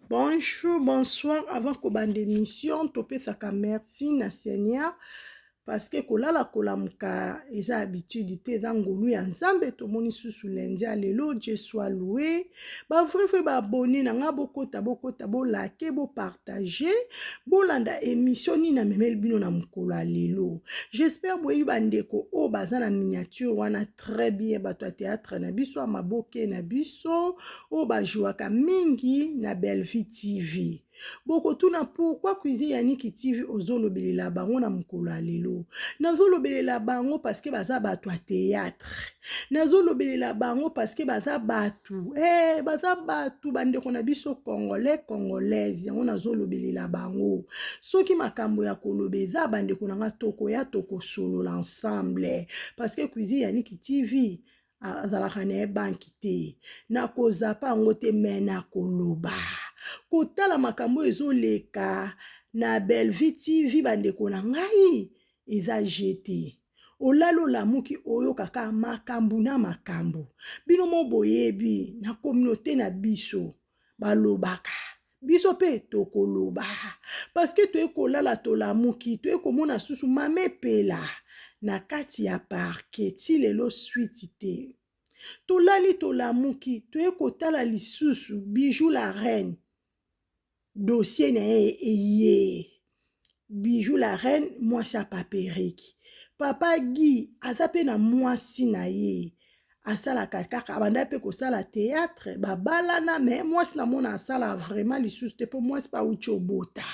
Bonjour, bonsoir. Avant que bande émission, topé saka merci na Seigneur parce que kolala kolamuka eza habitude te eza ngolu ya nzambe tomoni susu lundi alelo Dieu soit loué. Ba vrai ba abonné na nga bokota bo like bo partager bolanda émission ni na memel bino na mukolo alelo. J'espère boyi bandeko o baza na miniature wana très bien bato ya théâtre na biso maboke na biso o ba jouaka mingi na Bellevue TV. Boko tuna pourquoi cuisine Yannick TV ozolobelela bango na mukolo alelo. Nazolobelela bango parce que baza bato ya théâtre. Nazolobelela bango parce que baza batu. Baza batu bandeko na biso congolais congolaise yango nazolobelela bango. Soki makambo ya kolobe eza bandeko nanga toko ya toko solo l'ensemble parce que cuisine Yannick TV azalaka na banki te na kozapa yango te me na koloba kotala makambo ezoleka na Bellevue TV bandeko na ngai eza jeté olalo lamuki oyo kaka makambo na makambo bino mo boyebi na communauté na biso balobaka biso pe tokoloba parce que toye kolala tolamuki toye komona susu mamepela na kati ya parke ti lelo suite te tolali tolamuki toye kotala lisusu Bijou la reine dossier na ye Bijou la reine mwasi paperiki papa Guy aza pe na mwasi na ye asalaka kaka abanda pe kosala théâtre babalana mais mwasi na mona asala vraiment lisusu te po mwasi pa uti obota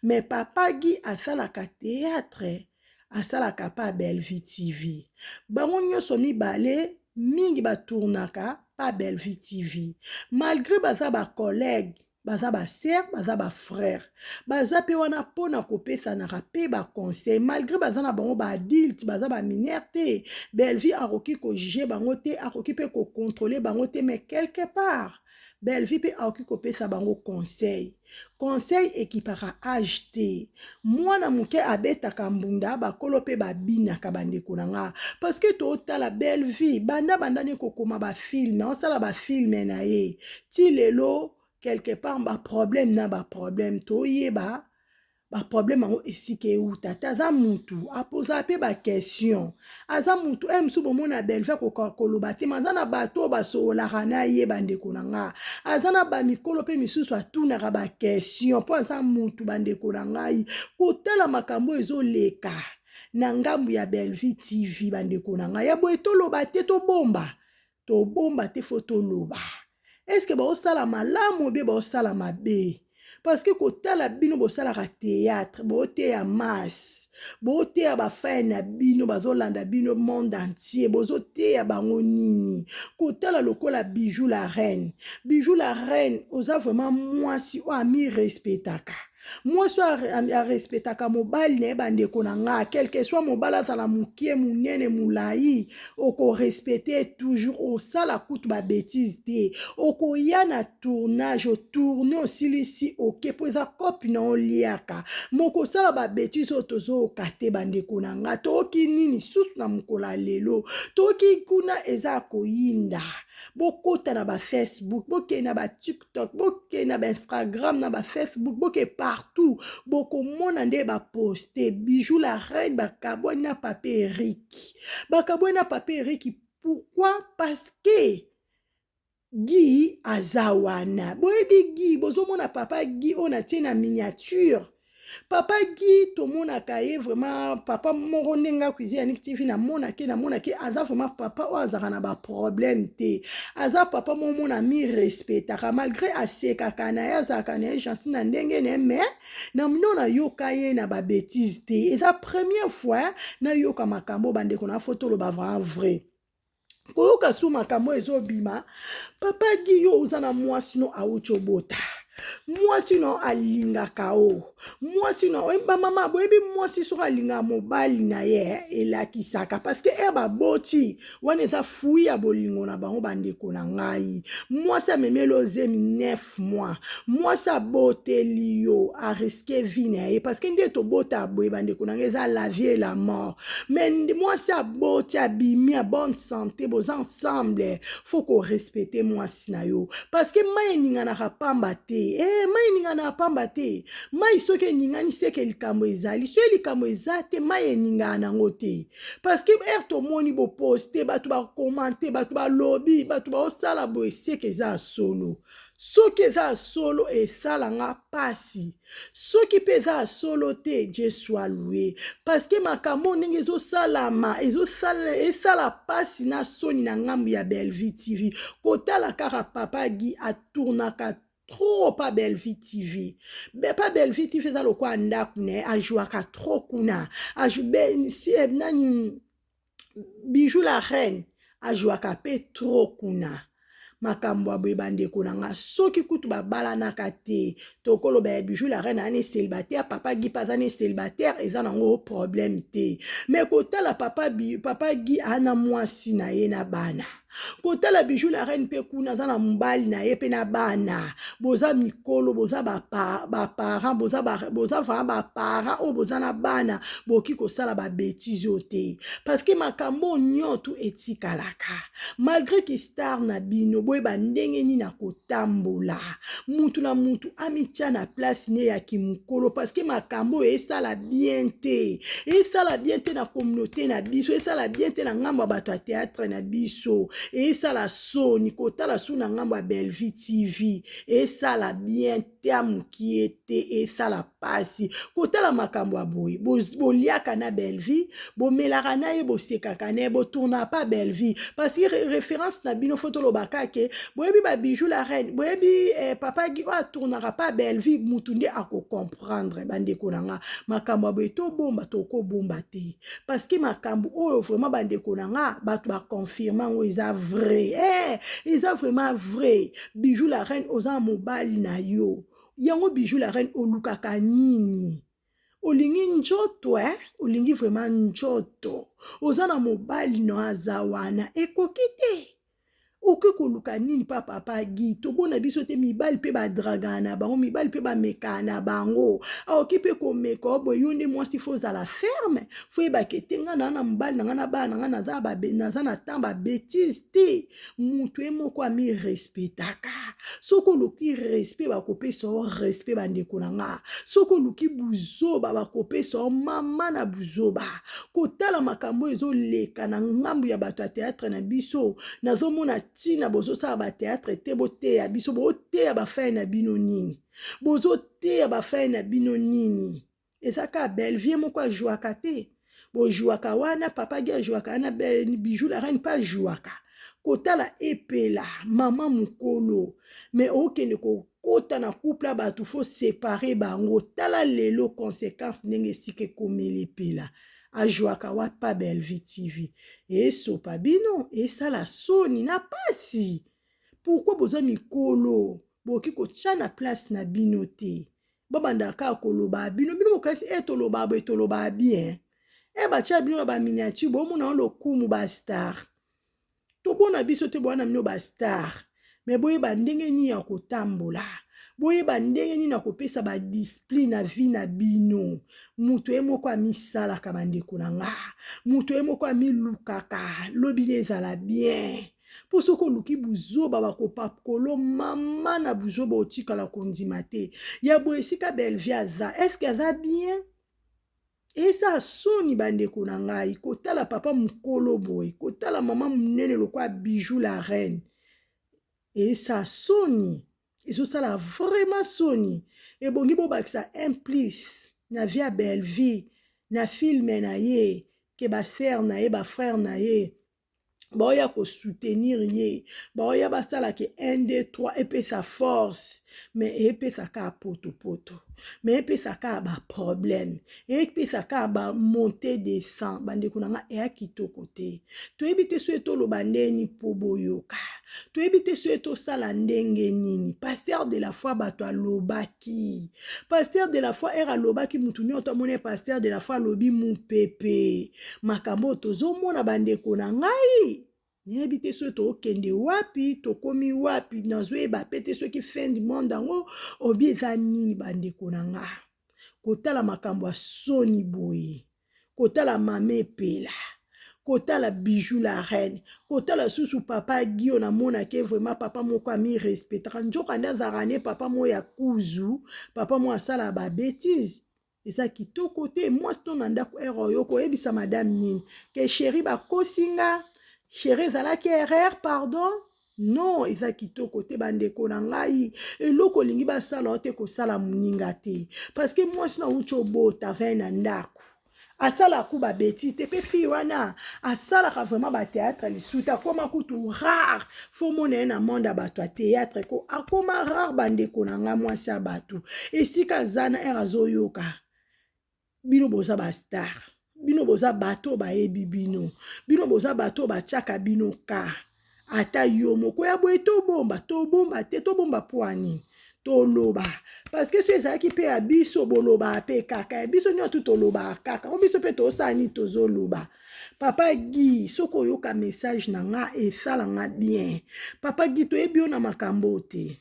mais papa Guy asalaka théâtre asalaka pa Bellevue TV bango nyonso mibale mingi batournaka pa Bellevue TV malgré baza ba collègue baza ba sœur baza ba frère baza pe wana pona kopesanaka pe ba conseil malgré baza na bango ba adulte baza ba mineur te Bellevue akoki ko juger bango te akoki pe ko contrôler bango te mais quelque part Bellevue pe akoki kopesa bango conseil ekipaka age te mwana muke abetaka mbunda bakolo pe babinaka bandeko na nga parce que totala Bellevue bandani kokoma ba film osala ba film na ye ti lelo quelque part ba problème na ba problème toyeba ba problème ango esike uta taza mutu aposa pe ba question aza mutu msu bomona Bellevue koloba te mazana bato basolaka na ye bandeko na nga azana ba mikolo pe misusu atunaka ba question po aza mutu bandeko na ngai kotala makambo ezoleka na ngambu ya Bellevue TV bandeko na ngai ya boye toloba te tobomba te fo toloba est-ce que baosala malamu be baosala mabe parce que kotala bino bosalaka théâtre boteya masse boteya bafaya na bino bazolanda bino monde entier bozoteya bango nini kotala lokola Bijou la reine oza vraiment mwasi o ami respectaka mwasi a respectaka mobali na ye bandeko na nga quelque soit mobali azala mokie munene mulai oko respecter toujours osala kutu ba bêtise te okoya na tournage otourne osilisi oke po eza kopi na oliaka moko sala ba bêtise oyo tozoyoka te bandeko na nga toki nini susu na mokolo lelo toki kuna eza koyinda bokota na ba Facebook boke na ba TikTok boke na ba Instagram na ba Facebook boke partout bokomona nde ba poster Bijou la reine bakabwani na papa Eric pourquoi parce que Guy azawana boyebi Guy bozomona papa Guy on a tie na miniature papa Guy tomonaka ye vraiment papa moko ndenga cuisine Yannick TV na monake aza vraiment papa o azaka na ba problème te aza papa momona mi respectaka malgré asekaka na ye azaka na ye gentil na ndenge ne mais na mino na yoka ye na ba bêtise te eza première fois na yoka makambo bandeko na photo lo ba vrai koyoka su makambo ezobima papa Guy yo uza na mwasi no awuti obota mwasi no alingaka o mwasi no oyeba mama boyebi mwasi so alinga mobali na ye elakisaka parce que baboti wana eza fui ya bolingo na bango bandeko na ngai mwasi amemeli ozemi 9 mois mwasi aboteli yo ariske vi na ye parce que nde tobota boye bandeko na ngai eza la vie et la mort mais mwasi aboti abimi ya bonne santé boza ensemble faut ko respecter mwasi na yo parce que mai eninganaka pamba te te mai eningana na pamba te mai soki eningani seke likambo ezali soki likambo eza te mai eningana nango te parce que tomoni boposte bato bakomante bato balobi bato baosala boye seke eza solo soki eza solo esalanga pasi soki mpe eza solo te Dieu soit loué parce que makambo ndenge ezosalama esala pasi na soni na ngambu ya Belleville TV kotala kaka papa Guy atournaka trop pa Belleville TV pa Belleville TV eza lokwa ndaku ne ajouaka trop kuna nani Bijou la reine ajouaka pe trop kuna makambo aboye bandeko nanga soki kutu babalanaka te tokoloba ya Bijou la reine ane célibataire papa Guy pas ane célibataire eza nango problème te mais kotala papa Guy ana mwasi na ye na bana kotala Bijou la reine pe kuna za na mobali na ye pe na bana boza mikolo boza baparent boza vraiment baparent oyo boza na bana boki kosala babétise yo te parce que makambo nyoto etikalaka malgré ki star na bino boyeba ndenge nini na kotambola mutu na mutu amitia na place ne ya kimukolo parce que makambo esala bien te na communauté na biso esala bien te na ngambo ya bato ya théâtre na biso esala soni kotala su na ngambo ya Belleville TV esala bien te amukie te esala pasi kotala makambo ya boye boliaka na Belleville bomelaka na ye bosekaka na ye botourna pa Belleville parce que référence na bino foto lobaka ke boyebi ba Bijou la reine boyebi papa Guy atournaka pa Belleville mutu nde ako comprendre bandeko nanga makambo ya boye tobomba tokobomba te parce que makambo oyo vraiment bandeko nanga bato bakonfirma ngo eza vrai eza vraiment vrai Bijou la reine oza mobali na yo yango Bijou la reine olukaka nini olingi njoto olingi vraiment njoto oza na mobali no aza wana ekoki te oke koluka nini pa papa Guy tobona biso te mibali pe badragana na bango mibali pe bamekana na bango aoki pe komeka oboye yo nde mwasi fo ozala ferme fo yebake te nga na mobali na nga na bana na nga naza na temps babétise te mutu ye moko ami respectaka soki oluki respect bakopesa o respect bandeko na nga soki oluki buzoba bakopesa o mama na buzoba kotala makambo ezoleka na ngambu ya bato ya théâtre na biso nazomona tina bozosala ba théâtre te boteya biso boteya bafai na bino nini bozoteya bafai na bino nini ezaka Belleville moko ajouaka te bojouaka wana papa Guy ajouaka wana Bijou la reine pas jouaka kotala epela mama mukolo mais okende kokota na couple ya bato fo séparer bango tala lelo conséquence ndenge esika ekomeli epela ajouaka wa pa Belleville TV esopa bino esala soni na pasi pourquoi boza mikolo boki kotia na place na bino te babandaka koloba bino mokasi toloba boye toloba bien batia bino na baminiature bomona lokumu bastar tobona biso te bwana mino bastar me boyeba ndenge nini ya kotambola boyeba ndenge nini na kopesa badiscipline na vie na bino mutu ye moko amisalaka bandeko na nga mutu ye moko amilukaka lobi ne ezala bien po soki oluki buzoba bakopakolo mama na buzoba otikala kondima te ya boye esika Belleville aza eske aza bien eza soni bandeko na ngai kotala papa mukolo boye kotala mama munene lokwa Bijou la reine eza soni ezosala vraiment soni ebongi bobakisa un plus na vie ya Belleville na filme na ye ke basere na ye bafrère na ye baoya kosoutenir ye baoya basala ke 1 2 3 epesa force mais epesaka poto mais epesaka baproblème epesaka bamonte descend bandeko na nga eya kitoko te toyebi te so etoloba ndeni mpo boyoka toyebi te so etosala ndenge nini pasteur de la foi bato alobaki pasteur de la foi alobaki mutu nyonso amoni pasteur de la foi alobi mupepe makambo tozomona bandeko na ngai Niyebi te so tokende wapi tokomi wapi nazoyeba pe te soki fin du monde yango obi eza nini bandeko na nga kotala makambo ya soni boye kotala mama epela kota la bijou la reine kota la susu papa Guy on a mona ke vraiment papa moko ami respectera njoka nda zarane papa mo ya kuzu papa mo asala ba bêtise eza kitoko te moi sto na ndako ero yoko ebisa madame nini ke chéri ba kosinga chéri ezalaki erreur pardon non eza kitoko te bandeko na ngai eloko lingi basala te kosala moninga te parce que moi sina uti obota vin na ndako asala ku ba bêtise te pe fi wana asala ka vraiment ba théâtre lisuta koma kutu rare fo mona na monde bato a théâtre ko akoma rare bandeko na ngai mwasi ya bato esika zana erazoyoka bino boza ba star bino boza bato bayebi bino bino boza bato batiaka bino ka ata yo moko ya boye tobomba te tobomba poani toloba parce que so ezalaki mpe ya biso boloba mpe kaka ya biso nyonso toloba kaka o biso mpe tosani tozoloba papa Guy soki oyoka message na nga esala nga bien papa Guy toyebi yo na makambo te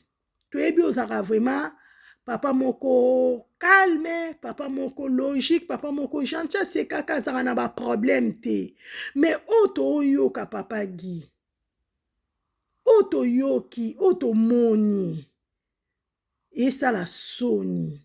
toyebi ozalaka vraiment papa moko calme papa moko logique papa moko gentil asekaka azalaka na baproblème te mais oyo toyoka papa Guy oyo toyoki oyo tomoni esala soni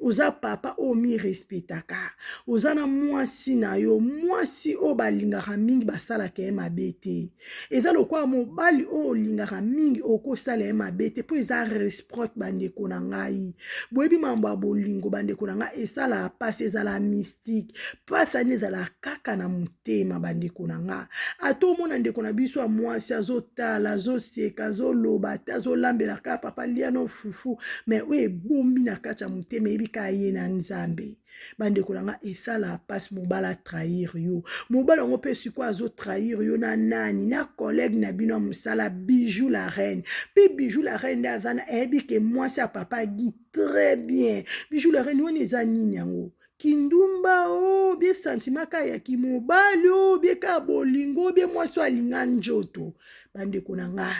oza papa oyo mi respectaka oza na mwasi na yo mwasi oyo balingaka mingi basalaka ye mabe te eza lokola mobali oyo olingaka mingi okosala ye mabe te mpo eza reciproque bandeko na ngai boyebi mambo ya bolingo bandeko na ngai esalaka mpasi ezala mystique mpasi ani ezala kaka na motema bandeko na ngai ata omona ndeko na biso ya mwasi azotala azoseka azoloba te azolambelaka papa liano fufu me oyo ebombi na kati ya motema eyebika ye na nzambe bandeko na nga esala pasi mobali atrahir yo mobali yango mpe sikoyo azotrahir yo na nani na collègue na bino ya mosala bijou la reine mpe bijou la reine nde aza na eyebi ke mwasi ya papa Guy très bien bijou la reine wana eza nini yango kindumba o bie sentiment ka ya kimobali o bie ka bolingo bie mwasi alinga njoto bandeko na nga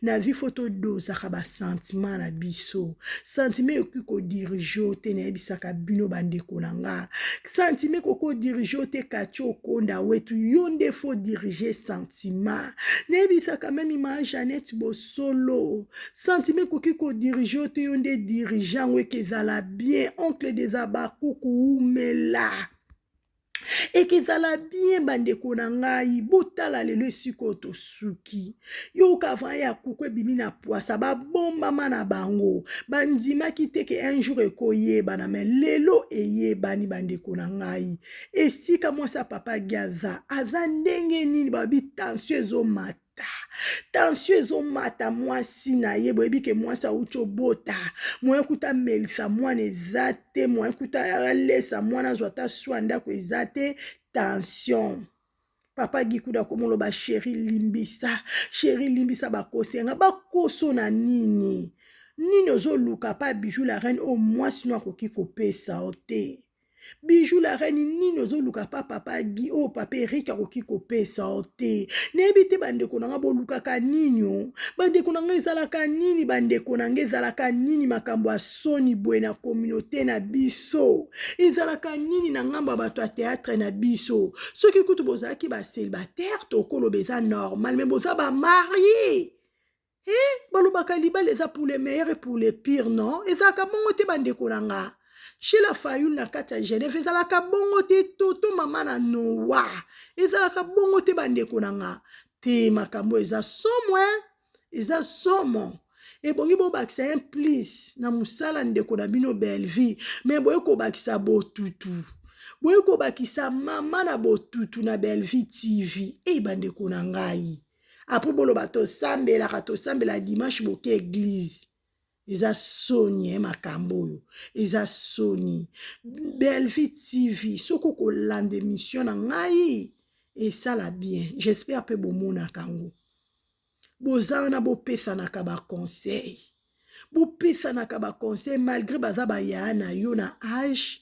na vi foto dosaka basentiment na biso sentiment ekoki kodirige te nayebisaka bino bandeko na nga sentiment ekoki kodirige te kati okonda wetu yo nde fo dirige sentiment nayebisaka meme ima Jeannette Bosolo sentiment ekoki kodirige te yo nde dirigeant ngo ekezala bien oncle des abakuku umela ekezala bien bandeko na ngai botala lelo esika oyo tosuki yoka avant ya kuku ebimi na poasa babombama na bango bandimaki teke un jour ekoyebana me lelo eyebani bandeko na ngai esika mwasi ya papa Guy aza ndenge nini babi tension ezomata tension ezomata mwasi na ye boyebi ke mwasi awuti obota moyen kuta melisa mwana eza te moyen kuta alesa mwana azwa ata swa ndako eza te tension papa Guy kuda komoloba chéri limbisa bakosenga bakoso na nini ozoluka pa bijou la reine o mwasi no akoki kopesa o te bijou la reine nini ozoluka pa papa Guy o papa Eric akoki kopesa o te neyebi te bandeko na nga bolukaka nini o bandeko na nga ezalaka nini bandeko na nga ezalaka nini makambo ya soni boye na communauté na biso ezalaka nini na ngambo ya bato ya théâtre na biso soki kutu bozalaki bacélibataire tokoloba eza normal me boza bamarie balobaka libala eza pour les meilleurs et pour les pires non ezalaka bongo te bandeko na nga chez la Fayoul na kati ya Genève ezalaka bongo te toto mama na Noa ezalaka bongo te bandeko na nga te makambo eza somo ebongi bobakisa un plus na musala ndeko na bino Belleville me boye kobakisa botutu boye kobakisa mama na botutu na Belleville TV bandeko na ngai apres boloba tosambela dimanche boke église eza soni makambo oyo eza soni Belleville TV soko kolanda émission na ngai esala bien j'espère pe bomonaka ngo bozana bopesanaka baconseil malgré baza baya na yo na âge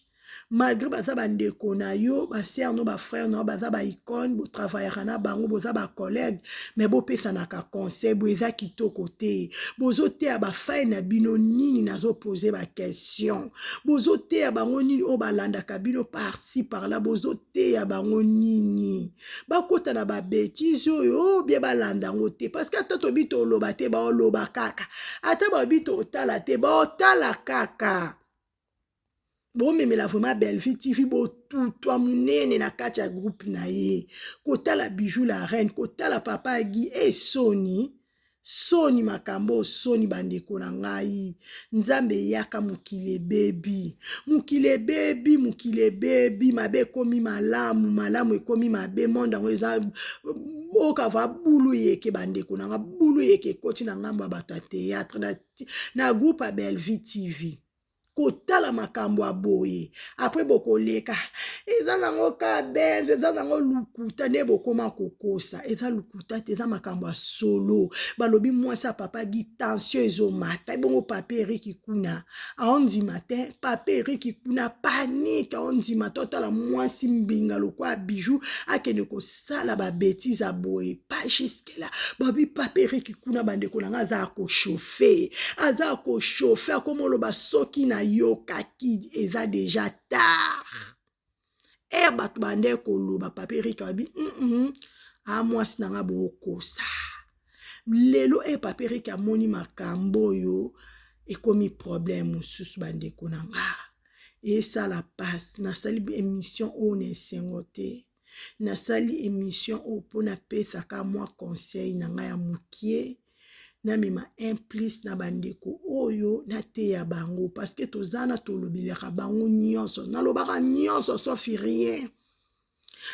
malgré baza bandeko na yo basere no bafrère no baza baicone botravaillaka na bango boza bacollègue mais bopesanaka conseil bo eza kitoko te bozoteya bafai na bino nini nazopose baquestion bozoteya bango nini oyo balandaka bino parci parla bozoteya bango nini bakota na babétise oyo bie balanda yango te parce que ata tobi toloba te baoloba kaka ata babi totala te baotala kaka bomemela vraiment Belle-Vie TV botutwa munene na kati ya groupe na ye kotala Bijou la reine kotala papa Guy soni soni makambo soni bandeko na ngai nzambe yaka mukile bebi mabe komi malamu ekomi mabe monde ngo eza okava bulu yeke bandeko na nga bulu yeke koti na ngambo ya bato ya théâtre na groupe ya Belle-Vie TV kotala makambo ya boye apres bokoleka eza nango kabenze eza nango lukuta nde bokoma kokosa eza lukuta te eza makambo ya solo balobi mwasi ya papa Guy tension ezomata ebongo papa Eriki kuna aondima te papa Eriki kuna panike aondima te otala mwasi mbinga lokwa Bijou akende kosala babétise ya boye pas jusque là babi papa Eriki kuna bandeko na nga aza koshofe akomoloba soki na yokaki eza deja tard bato bande koloba papa Eriki abi mwasi nanga bokosa lelo papa Eriki amoni makambo oyo ekomi problème mosusu bandeko na nga esala passe nasali émission oyo na esengo te nasali émission oyo mpo napesaka mwa conseil na ngai ya mokie namema implice na bandeko oyo nateya bango parce que tozana tolobelaka bango nyonso nalobaka nyonso sauf rien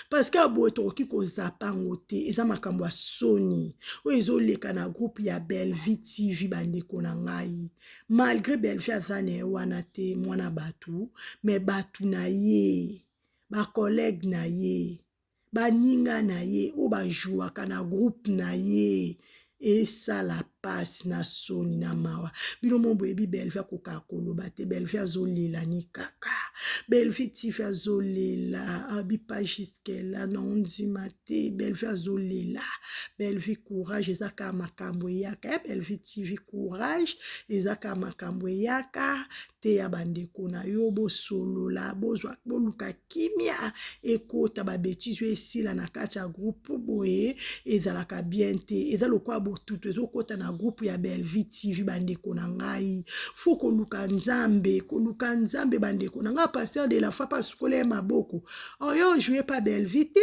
parce que aboye tokoki kozapa yango te eza makambo ya soni oyo ezoleka na groupe ya Belle-Vie TV bandeko na ngai malgré Belle-Vie aza na ye wana te mwana bato mais bato na ye bacollègue na ye baninga na ye oyo bajouaka na groupe na ye esala pasi na soni na mawa bino mo boyebi Belle-Vie akoka koloba te Belle-Vie azolela ni kaka Belle-Vie TV azolela abi pas jusque là non ndima te Belle-Vie azolela Belle-Vie courage ezaka makambo yaka Belle-Vie TV courage ezaka makambo yaka te ya bandeko na yo bosolola bozwa boluka kimia ekota babétise esila na kati ya groupe boye ezalaka bien te eza lokwa botutu ezokota na groupe ya Belle-Vie TV bandeko na ngai fo koluka nzambe bandeko na ngai pasteur de la foi pasukole maboko oyo jouer pas Belle-Vie te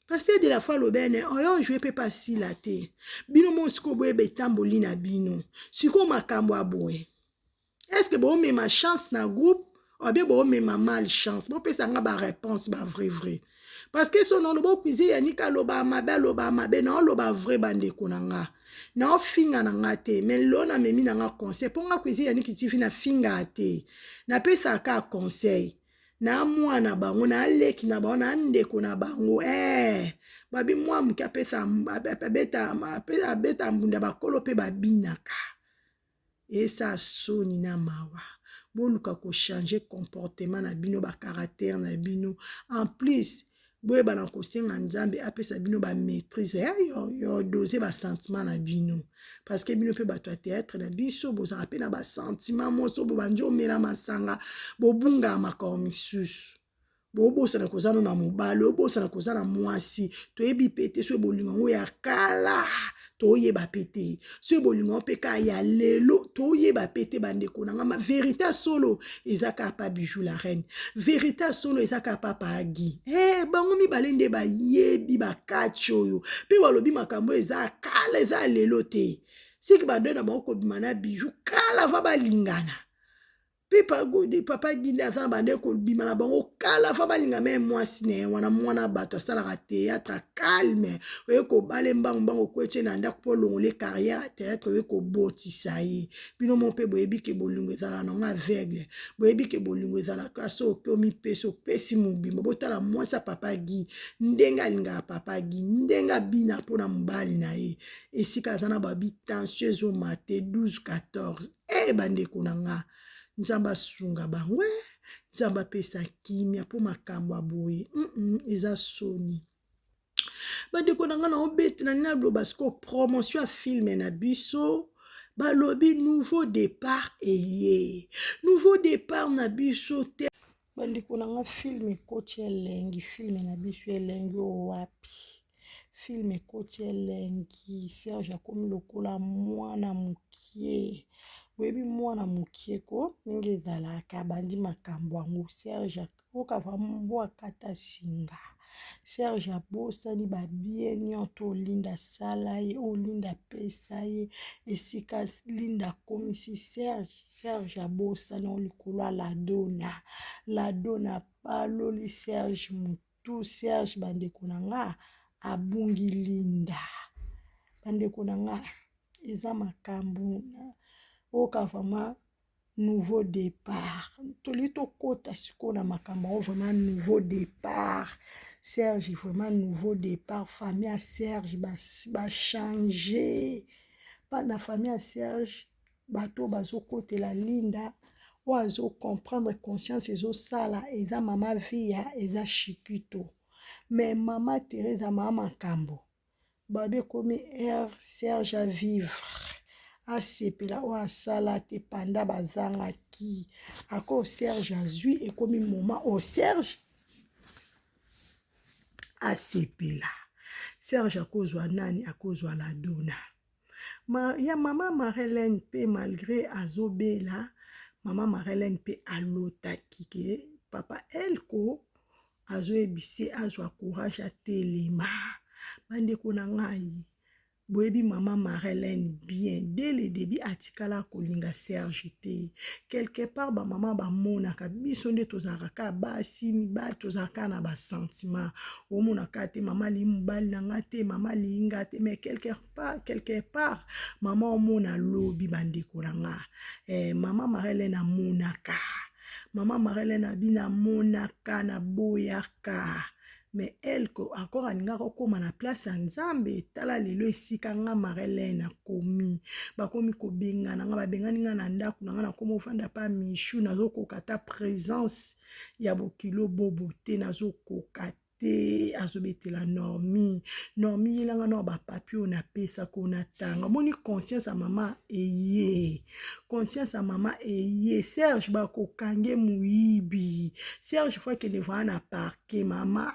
pasteur de la foi lobene oyo jouer pe pas sila te bino mosiko boye betamboli na bino siko makambo aboye est-ce que bon mais ma chance na groupe ou bien bon mais ma malchance bon peut ça nga réponse ba vrai parce que son nom bo cuisine yanika loba mabe na loba vrai bandeko na nga na finga na nga te mais lona memi na nga conseil pour nga cuisine yaniki tifi na finga te na pesa ka conseil na mwana bango na leki na bango na ndeko na bango babi mwa muka pesa abeta mbunda bakolo pe babinaka esa soni na mawa boluka ko changer comportement na bino ba caractère na bino en plus boye bana kosenga nzambe apesa bino ba maîtrise yo doser ba sentiment na bino parce que bino pe bato ya théâtre na biso bozaka pe na ba sentiment moso bo banjo mela masanga bobunga makambo misusu bobosana kozana na mobali obosana kozana mwasi toyebi pete so bolingo ngo ya kala toyeba pete so bolingo peka ya lelo toyeba pete bandeko na ngama vérité solo ezaka pa Bijou la reine vérité solo ezaka papa Guy bango mibale nde bayebi bakati oyo pe balobi makambo eza kala eza lelo te siki bando na bango kobima na Bijou kala va balingana papa Guy azala bande kolbima na bango kala fa balinga me mwasi ne wana mwana bato asalaka théâtre calme oye kobale mbango kweche na ndako po longole carrière théâtre oye kobotisa ye bino mo mpe boyebi ke bolingo ezala nango aveugle boyebi ke bolingo ezalaka so okomi pesi opesi mobimba botala mwasi ya papa Guy ndenge alingaka papa Guy ndenge abina mpona mobali na ye esika aza na babi tension ezomate 12-14 bandeko na nga nzamba sunga bangwe nzambe apesa kimia mpo makambo aboye eza soni. Bandeko na nga na obeti na nina loba siko promotion ya filme na biso balobi nouveau départ eye. Nouveau départ na biso te. Bandeko na nga filme ekoti elengi, filme na biso elengi wapi. Filme ekoti elengi, Serge akomi lokola mwana mukie. Webi mwana mukie ko ndenge ezalaka bandi makambo yango. Serge okava mbo akata singa. Serge abosani babie nyonso olinda sala ye, olinda pesa ye, esika linda komisi Serge abosani olikolo ladona. Ladona paloli Serge mutu, Serge bandeko na nga abungi linda. Bandeko na nga eza makambo okavama nouveau départ. Tolito kota siko na makambo vraiment nouveau départ. Serge vraiment nouveau départ. Famille à Serge ba changer. Pas na famille à Serge bato bazo kote la linda. Oazo comprendre conscience ezo sala eza mama via eza chikito. Mais mama Teresa mama makambo. Babe komi Serge à vivre. Asepela o asala te panda bazanga ki. Ako Serge azui et komi moment o Serge asepela. Serge akozwa nani akozwa la dona. Ya mama Marlène pe malgré azobela, mama Marlène pe alota kike papa elko azo ebise azwa courage a telema. Bandeko na ngai boyebi mama Marlène bien dès le début atikala kolinga Serge te. Quelque part ba mama ba mona ka biso nde tozaraka basi mibali tozaraka na ba sentiment. Omona ka te mama li mobali nanga te mama linga te mais quelque part mama omona lobi bandeko na nga. Mama Marlène amonaka. Mama Marlène abina monaka na boyaka. Mais elle encore aninga kokoma na place ya Nzambe tala lelo esika nga Marlène akomi bakomi kobenga nga babengani nga na ndako na nga na komo fanda pa Michou nazo kokata présence ya bokilo bobo te nazo kokata azobetela Normi yelanga na ba papier na pesa kona tanga moni conscience ya mama eye conscience ya mama eye. Serge bakokange muibi. Serge fois que ne va na parquet mama.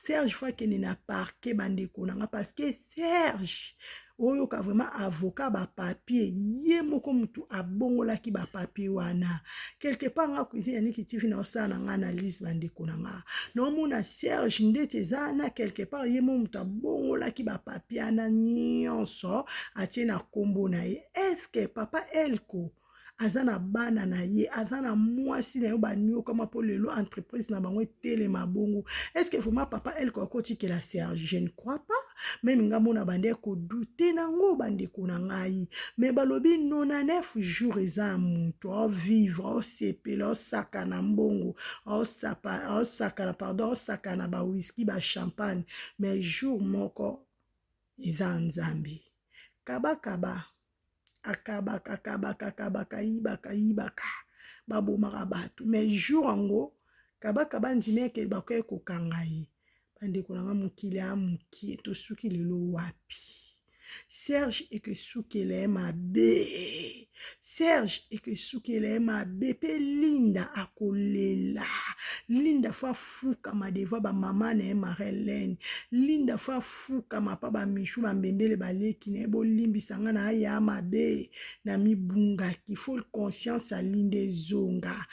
Serge fois que ne na parquet bandeko nanga parce que Serge oyo ka vraiment avocat ba papier ye moko mutu abongola ki ba papier wana quelque part nga cuisine ni kitifi na osana nga analyse bandeko nanga no mona Serge ndete zana quelque part ye moko mutu abongola ki ba papier ana nyonso atie na kombo na ye. Est-ce que papa elko azana bana na ye azana mwasi na yo banyo kama po lelo entreprise na bango telema bongo? Est-ce que vraiment papa elko akoti ke la Serge? Je ne crois pas. Même ngambo na bande ko douter nango bandeko na ngai. Mais balobi 99 jours eza mutu o vivre o sepela o saka na mbongo o saka na ba whisky ba champagne mais jour moko eza Nzambe. Kaba akabaka yibaka babomaka bato mais jour ango kaba ndime ke bakoye kokanga ye. Bandeko nanga mokili ya mokie tosuki lelo wapi? Serge ekesukele mabe. Serge ekesukele mabe pe Linda akolela. Linda fa fuka madeva ba mama na Marlène. Linda fa fuka mapa ba Michou ba mbembele baleki na ebo limbisa nga na ya mabe na mibunga ki faut conscience a linde zonga.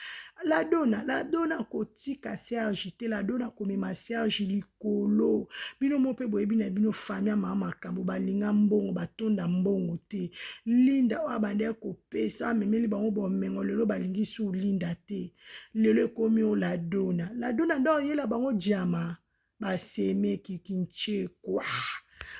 La dona kotika Serge te la dona komema Serge likolo. Bino mope boyebi na bino famia mama makambo balinga mbongo batonda mbongo te. Linda oa bande kopesa memeli bango bomengo lelo balingi su Linda te. Lelo komi o la dona ndo yela bango diama baseme kikinche kwa.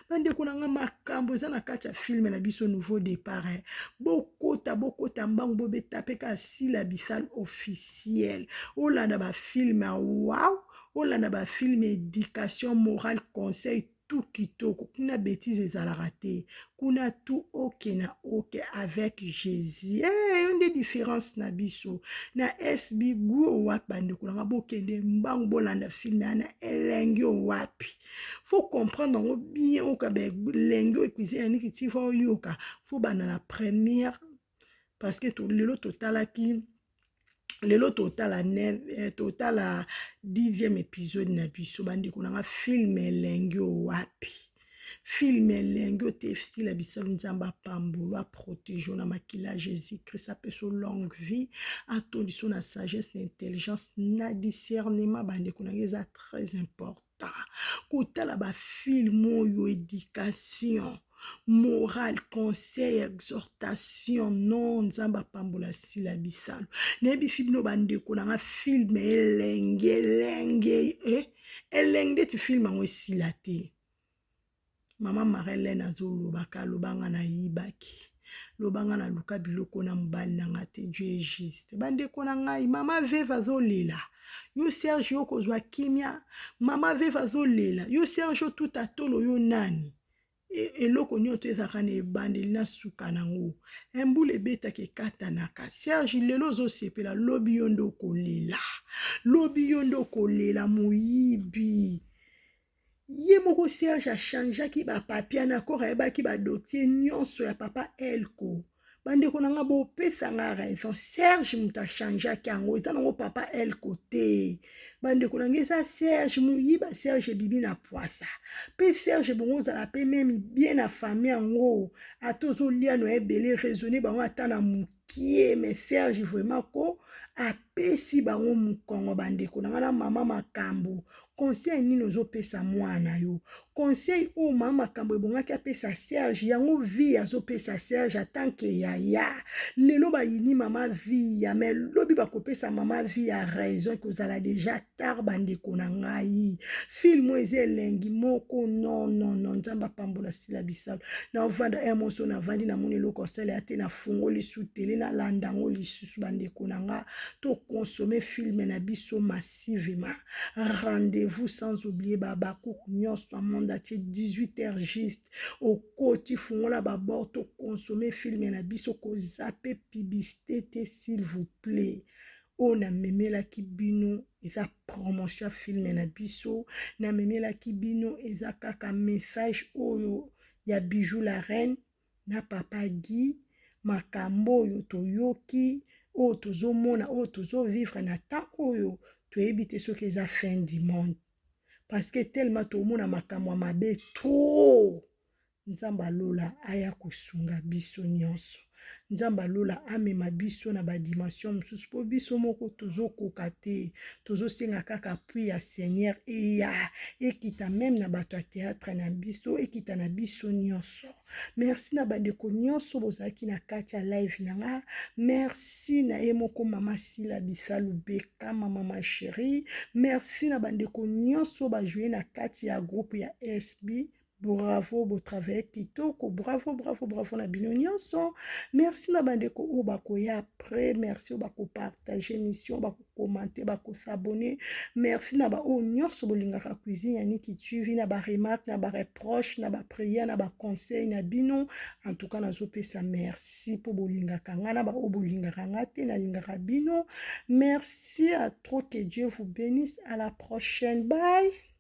Bandeko nanga makambo eza na kati ya filme na biso nouveau départ. Bokota mbangu bobeta pe ka sila bisal officiel. Olanda ba filme wow, olanda ba filme éducation morale conseil tout kitoko kuna bêtise ezalaka te kuna tout ok na ok avec Jésus on des différences na biso na SB go wapi bandeko nanga bokende mbangu bolanda filme ana elenge wapi faut comprendre ngo bien okabe lenge cuisine ni kiti faut yoka faut bana la première parce que tout lelo totalaki lelo total à 10e épisode na biso bandeko nanga film elenge wapi film elenge te style bisalo nzamba pambolo a protéger na makila Jésus Christ apeso longue vie atoliso na sagesse na intelligence na discernement bandeko nanga eza très important kotala ba film oyo éducation morale, conseil, exhortation, non, nzamba pambola sila bisalo. Nebi film no bandeko na film elenge elenge tu film anwe sila te. Mama Marlène azoloba ka lobanga na yibaki. Lobanga na luka biloko na mbali na ngate Dieu est juste. Bandeko na ngai mama veva zolela. Yo Sergio kozwa kimia, mama veva zolela. Yo Sergio tout atolo yo nani. Eloko nyoto ezaka na ebandeli na suka nango embule ebetaka ekatanaka Serge lelo ozosepela lobi yo nde okolela lobi yo nde okolela moyibi ye moko Serge achangeaki bapapia na kora ayebaki badossier nyonso ya papa Elko bandeko nanga bopesanga raison Serge mutu achangeaki yango eza nango papa Elko te bandeko nanga eza Serge moyiba Serge bibi na poisa pe Serge bongo ozala pe memi bien na famille yango ata ozolia no ebele raisonner bango ata na mukie mais Serge vraiment ko apesi bango mukongo bandeko nanga na mama makambo conseil nini ozopesa mwana yo conseil o mama makambo ebongaki apesa Serge yango vie azopesa Serge atanke yaya lelo bayini mama vie ya mais lobi bakopesa mama vie ya raison kozala déjà tard bandeko na ngai film eze elengi moko non nzamba pambola sila bisalo na ovanda emoso na vandi na moni eloko osala ate na fungo lisutele na landango lisusu bandeko na nga to consommer film na biso massivement rendez-vous sans oublier babaku nyonso monde atier 18h juste au koti fungola babord to consommer film na biso ko zappe publicité te s'il vous plaît on a memela kibino eza promotion film na biso na memela kibino eza kaka message oyo ya Bijou la reine na papa Guy makambo oyo toyoki oyo tozomona oyo tozovivre na temps oyo toyebi te soki eza fin du monde parce que tellement tomona makambo mabe trop nzamba lola aya kosunga biso nyonso nzamba lola amema biso na ba dimension mosusu po biso moko tozokoka te tozosenga kaka puis ya Seigneur eya ekita même na bato ya théâtre na biso ekita na biso nyonso merci na bandeko nyonso bozalaki na kati ya live nanga merci na ye moko mama Sila Bisalu Beka mama ma chérie merci na bandeko nyonso bajouer na kati ya groupe ya SB bravo beau travail kitoko bravo na bino nyonso merci na bandeko o bakoya après merci o bako partager mission bako commenter bako s'abonner merci na ba o nyonso bolingaka cuisine ya Niki TV na ba remarque na ba reproche na ba prière na ba conseil na bino en tout cas nazopesa merci pour bolingaka nga na ba o bolingaka nga te na lingaka bino merci à trop que Dieu vous bénisse à la prochaine bye.